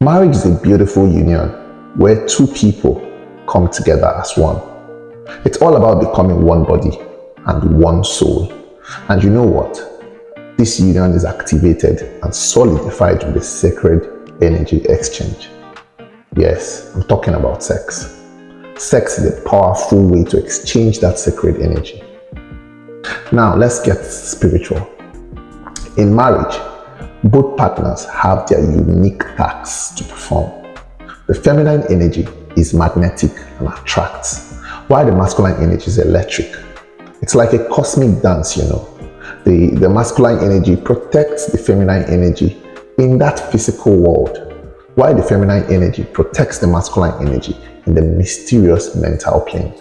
Marriage is a beautiful union where two people come together as one. It's all about becoming one body and one soul. And you know what? This union is activated and solidified with a sacred energy exchange. Yes, I'm talking about sex. Sex is a powerful way to exchange that sacred energy. Now, let's get spiritual. In marriage, both partners have their unique tasks to perform. The feminine energy is magnetic and attracts, while the masculine energy is electric. It's like a cosmic dance, you know. The masculine energy protects the feminine energy in that physical world, while the feminine energy protects the masculine energy in the mysterious mental plane.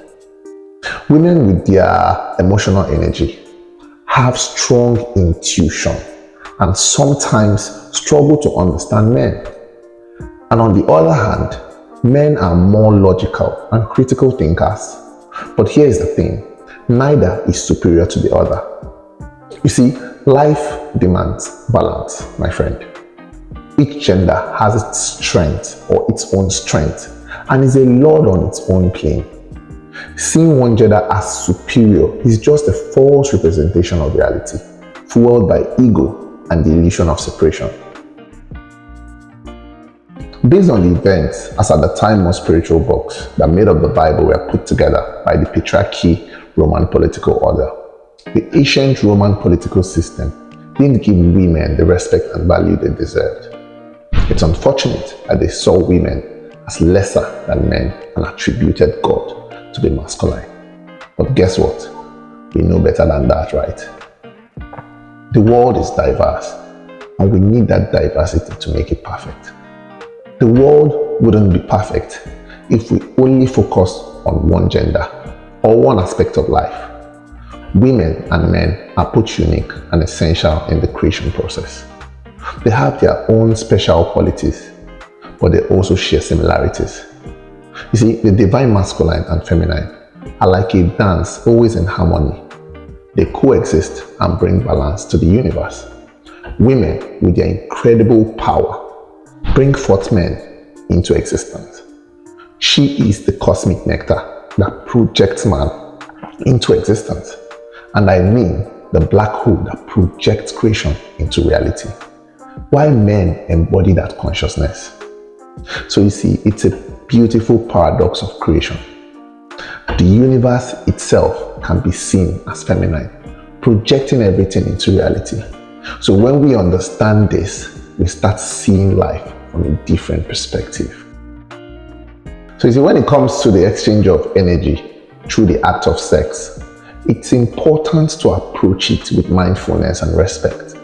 Women with their emotional energy have strong intuition and sometimes struggle to understand men. And on the other hand, men are more logical and critical thinkers. But here's the thing, neither is superior to the other. You see, life demands balance, my friend. Each gender has its strength or its own strength and is a lord on its own plane. Seeing one gender as superior is just a false representation of reality, fueled by ego and the illusion of separation. Based on the events, as at the time most spiritual books that made up the Bible were put together by the patriarchy Roman political order, the ancient Roman political system didn't give women the respect and value they deserved. It's unfortunate that they saw women as lesser than men and attributed God to be masculine. But guess what? We know better than that, right? The world is diverse, and we need that diversity to make it perfect. The world wouldn't be perfect if we only focus on one gender or one aspect of life. Women and men are both unique and essential in the creation process. They have their own special qualities, but they also share similarities. You see, the divine masculine and feminine are like a dance always in harmony. They coexist and bring balance to the universe. Women, with their incredible power, bring forth men into existence. She is the cosmic nectar that projects man into existence. And I mean the black hole that projects creation into reality, while men embody that consciousness. So you see, it's a beautiful paradox of creation. The universe itself can be seen as feminine, projecting everything into reality. So when we understand this, we start seeing life from a different perspective. So you see, when it comes to the exchange of energy through the act of sex, it's important to approach it with mindfulness and respect.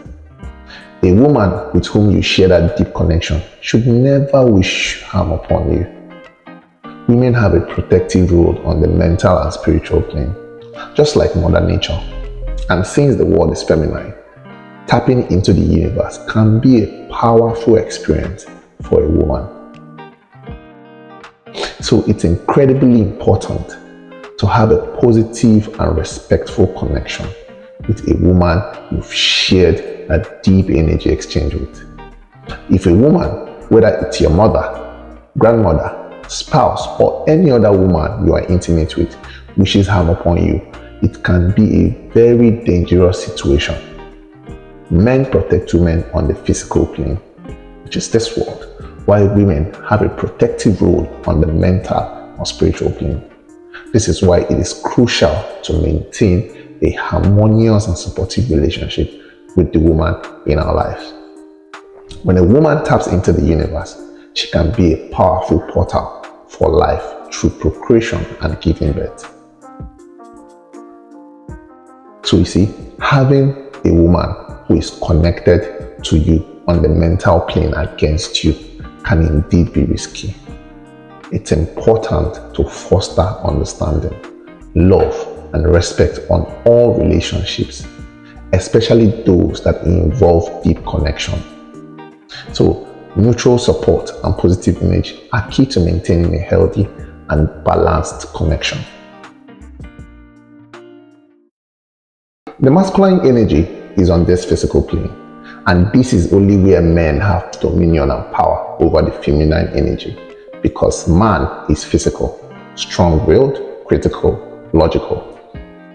A woman with whom you share that deep connection should never wish harm upon you. Women have a protective role on the mental and spiritual plane, just like Mother Nature. And since the world is feminine, tapping into the universe can be a powerful experience for a woman. So it's incredibly important to have a positive and respectful connection with a woman you've shared a deep energy exchange with. If a woman, whether it's your mother, grandmother, spouse, or any other woman you are intimate with, wishes harm upon you, it can be a very dangerous situation. Men protect women on the physical plane, which is this world, while women have a protective role on the mental or spiritual plane. This is why it is crucial to maintain a harmonious and supportive relationship with the woman in our lives. When a woman taps into the universe, she can be a powerful portal for life through procreation and giving birth. So you see, having a woman who is connected to you on the mental plane against you can indeed be risky. It's important to foster understanding, love, and respect on all relationships, especially those that involve deep connection. So, mutual support and positive image are key to maintaining a healthy and balanced connection. The masculine energy is on this physical plane, And this is only where men have dominion and power over the feminine energy, because man is physical, strong-willed, critical, logical.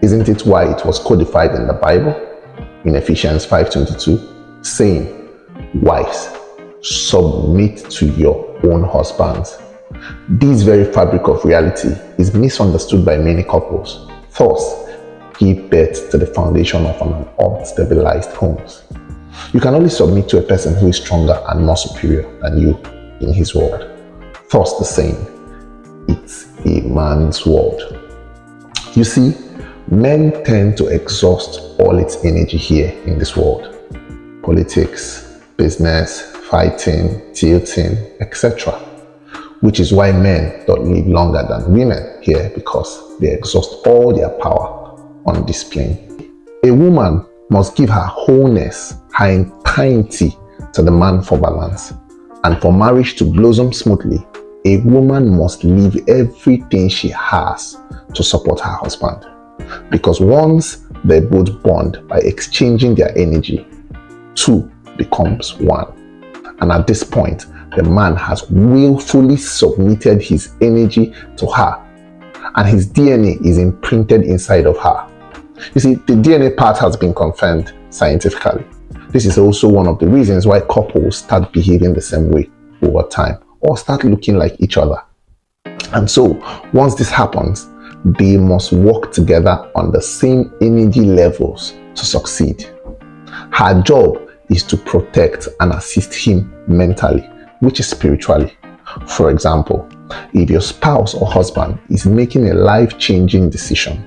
Isn't it why it was codified in the Bible in Ephesians 5:22, saying, "Wives, submit to your own husbands." This very fabric of reality is misunderstood by many couples. Thus, give birth to the foundation of an unstabilized homes. You can only submit to a person who is stronger and more superior than you in his world. Thus the saying, it's a man's world. You see, men tend to exhaust all its energy here in this world. Politics, business, fighting, tilting, etc. Which is why men don't live longer than women here, because they exhaust all their power on this plane. A woman must give her wholeness, her entirety to the man for balance. And for marriage to blossom smoothly, a woman must leave everything she has to support her husband. Because once they both bond by exchanging their energy, two becomes one. And at this point, the man has willfully submitted his energy to her, and his DNA is imprinted inside of her. You see, the DNA part has been confirmed scientifically. This is also one of the reasons why couples start behaving the same way over time, or start looking like each other. And so, once this happens, they must work together on the same energy levels to succeed. Her job is to protect and assist him mentally, which is spiritually. For example, if your spouse or husband is making a life-changing decision,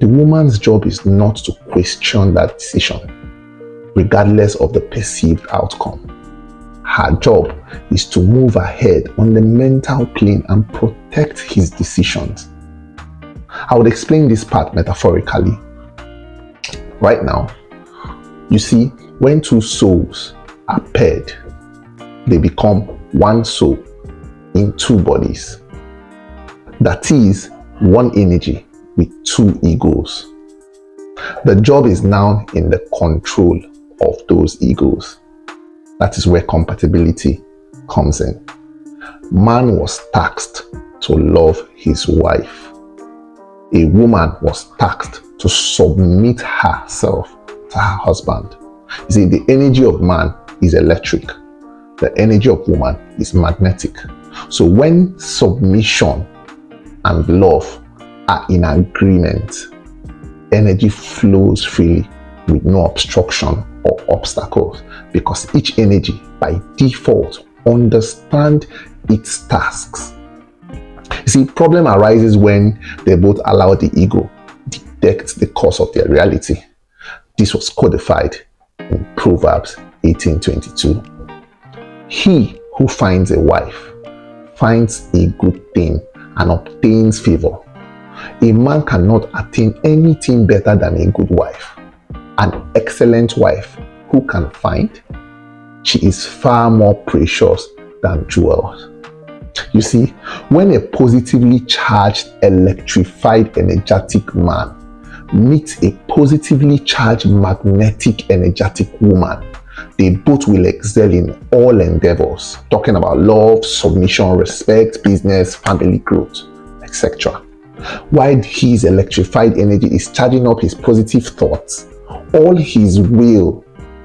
the woman's job is not to question that decision, regardless of the perceived outcome. Her job is to move ahead on the mental plane and protect his decisions. I would explain this part metaphorically. Right now, you see, when two souls are paired, they become one soul in two bodies. That is one energy with two egos. The job is now in the control of those egos. That is where compatibility comes in. Man was tasked to love his wife. A woman was tasked to submit herself to her husband. You see, the energy of man is electric. The energy of woman is magnetic. So when submission and love are in agreement, energy flows freely with no obstruction or obstacles, because each energy by default understands its tasks. You see, problem arises when they both allow the ego dictate the course of their reality. This was codified in Proverbs 18:22. He who finds a wife finds a good thing and obtains favor. A man cannot attain anything better than a good wife. An excellent wife who can find, she is far more precious than jewels. You see, when a positively charged, electrified, energetic man meets a positively charged, magnetic, energetic woman, they both will excel in all endeavors, talking about love, submission, respect, business, family growth, etc. While his electrified energy is charging up his positive thoughts, all his will,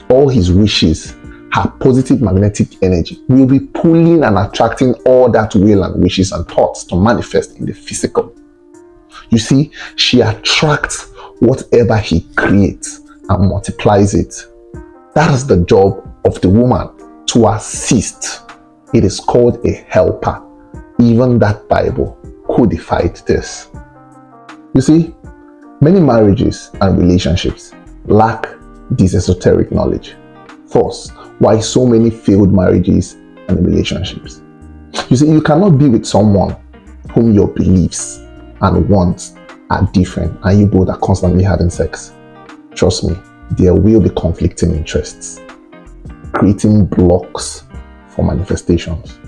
all his wishes, her positive magnetic energy will be pulling and attracting all that will and wishes and thoughts to manifest in the physical. You see, she attracts whatever he creates and multiplies it. That is the job of the woman, to assist. It is called a helper. Even that Bible codified this. You see, many marriages and relationships lack this esoteric knowledge. Thus, why so many failed marriages and relationships. You see, you cannot be with someone whom your beliefs and wants are different and you both are constantly having sex. Trust me, there will be conflicting interests, creating blocks for manifestations.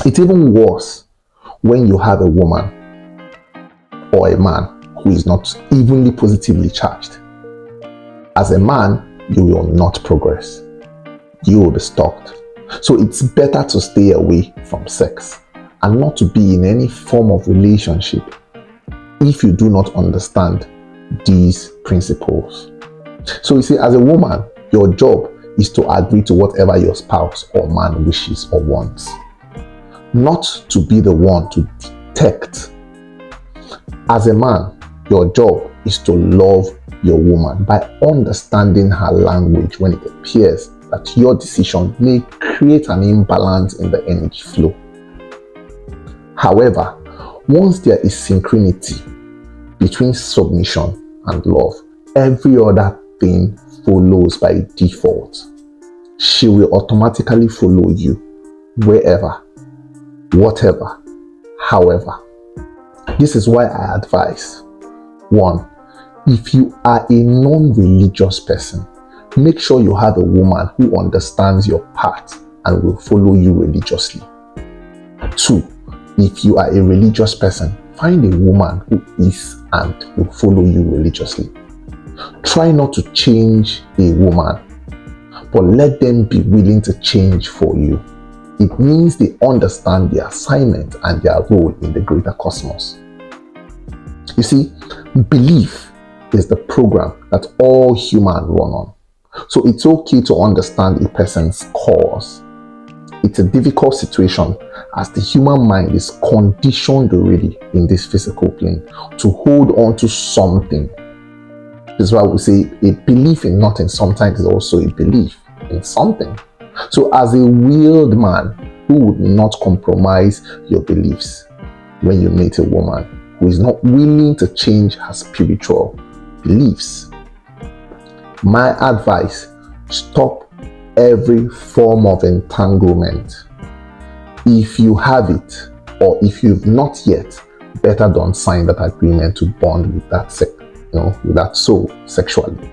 It's even worse when you have a woman or a man who is not evenly positively charged. As a man, you will not progress. You will be stopped. So it's better to stay away from sex and not to be in any form of relationship if you do not understand these principles. So you see, as a woman, your job is to agree to whatever your spouse or man wishes or wants, not to be the one to detect. As a man, your job is to love your woman by understanding her language when it appears that your decision may create an imbalance in the energy flow. However, once there is synchronity between submission and love, every other thing follows by default. She will automatically follow you wherever, whatever, however. This is why I advise: 1. If you are a non-religious person, make sure you have a woman who understands your path and will follow you religiously. 2. If you are a religious person, find a woman who is and will follow you religiously. Try not to change a woman, but let them be willing to change for you. It means they understand their assignment and their role in the greater cosmos. You see, belief is the program that all humans run on. So it's okay to understand a person's cause. It's a difficult situation as the human mind is conditioned already in this physical plane to hold on to something. This is why we say a belief in nothing sometimes is also a belief in something. So as a willed man who would not compromise your beliefs when you meet a woman who is not willing to change her spiritual beliefs, my advice: stop every form of entanglement. If you have it, or if you've not yet, better don't sign that agreement to bond with that with that soul sexually.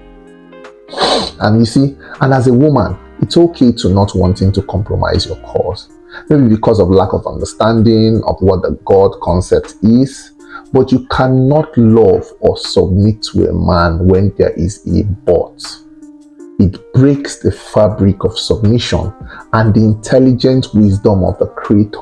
And you see, and as a woman, it's okay to not wanting to compromise your cause, maybe because of lack of understanding of what the God concept is. But you cannot love or submit to a man when there is a but. It breaks the fabric of submission and the intelligent wisdom of the Creator.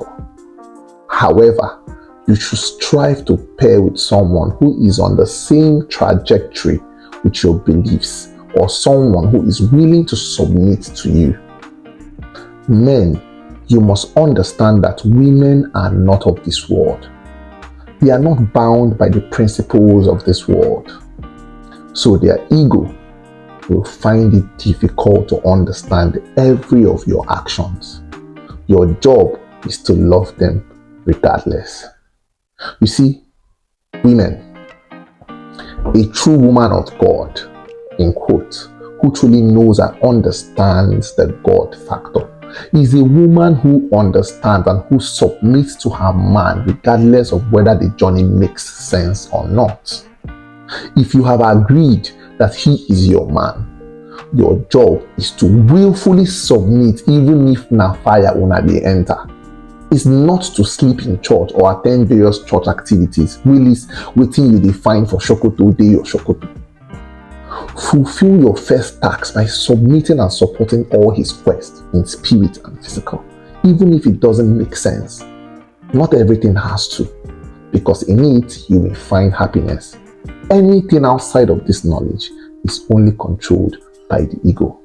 However, you should strive to pair with someone who is on the same trajectory with your beliefs, or someone who is willing to submit to you. Men, you must understand that women are not of this world. They are not bound by the principles of this world. So their ego will find it difficult to understand every of your actions. Your job is to love them regardless. You see, women, a true woman of God, in quotes, who truly knows and understands the God factor, is a woman who understands and who submits to her man regardless of whether the journey makes sense or not. If you have agreed that he is your man, your job is to willfully submit, even if na fire una dey enter. It's not to sleep in church or attend various church activities. Really, wetin you dey find for Sokoto dey your Sokoto. Fulfill your first task by submitting and supporting all his quests in spirit and physical, even if it doesn't make sense. Not everything has to, because in it you may find happiness. Anything outside of this knowledge is only controlled by the ego.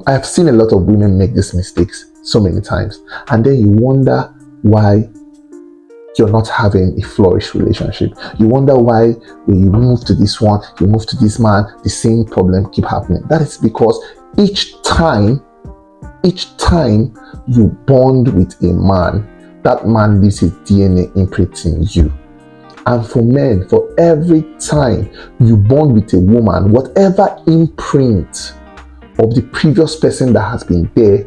I've seen a lot of women make these mistakes so many times, and then you wonder why you're not having a flourished relationship. You wonder why when you move to this one, you move to this man, the same problem keep happening. That is because each time you bond with a man, that man leaves his DNA imprint in you. And for men, for every time you bond with a woman, whatever imprint of the previous person that has been there,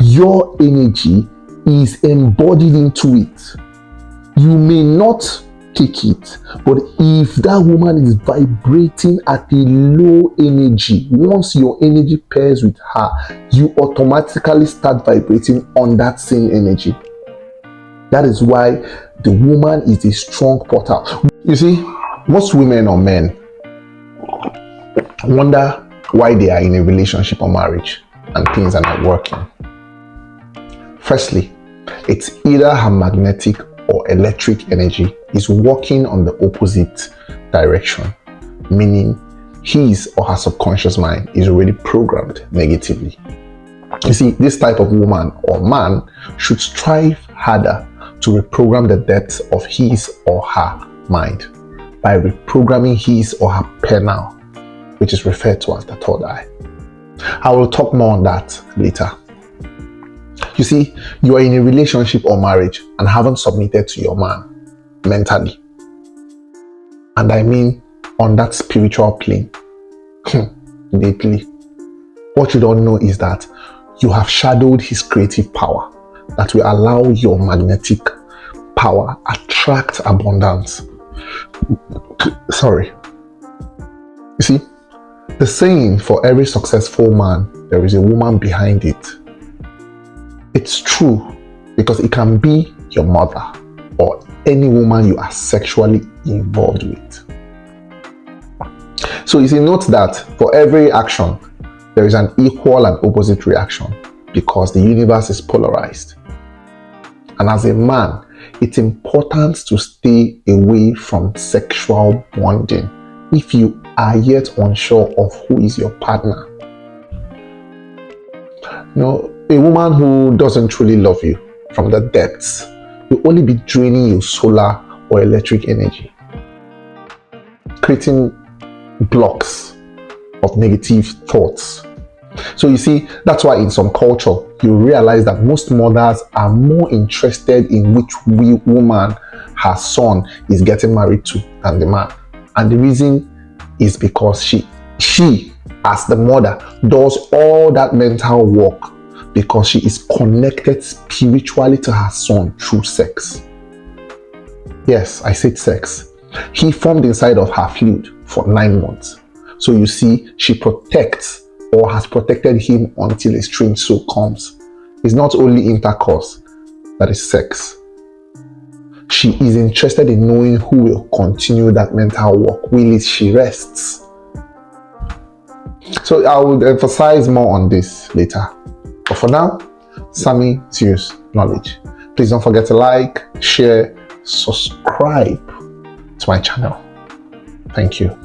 your energy is embodied into it. You may not take it, but if that woman is vibrating at a low energy, once your energy pairs with her, you automatically start vibrating on that same energy. That is why the woman is a strong portal. You see, most women or men, wonder why they are in a relationship or marriage and things are not working. Firstly, it's either her magnetic or electric energy is working on the opposite direction, meaning his or her subconscious mind is already programmed negatively. You see, this type of woman or man should strive harder to reprogram the depths of his or her mind by reprogramming his or her penile, which is referred to as the third eye. I will talk more on that later. You see, you are in a relationship or marriage and haven't submitted to your man mentally. And I mean on that spiritual plane, deeply. What you don't know is that you have shadowed his creative power that will allow your magnetic power attract abundance. Sorry. You see, the saying, for every successful man, there is a woman behind it. It's true because it can be your mother or any woman you are sexually involved with. So you see, note that for every action, there is an equal and opposite reaction because the universe is polarized. And as a man, it's important to stay away from sexual bonding if you are yet unsure of who is your partner. You know, a woman who doesn't truly love you from the depths will only be draining your solar or electric energy, creating blocks of negative thoughts. So you see, that's why in some culture, you realize that most mothers are more interested in which woman her son is getting married to than the man. And the reason is because she as the mother does all that mental work because she is connected spiritually to her son through sex. Yes, I said sex. He formed inside of her fluid for 9 months. So you see, she protects or has protected him until a strange soul comes. It's not only intercourse, that is sex. She is interested in knowing who will continue that mental work while she rests. So I will emphasize more on this later. But for now, Sammy Tews Knowledge. Please don't forget to like, share, subscribe to my channel. Thank you.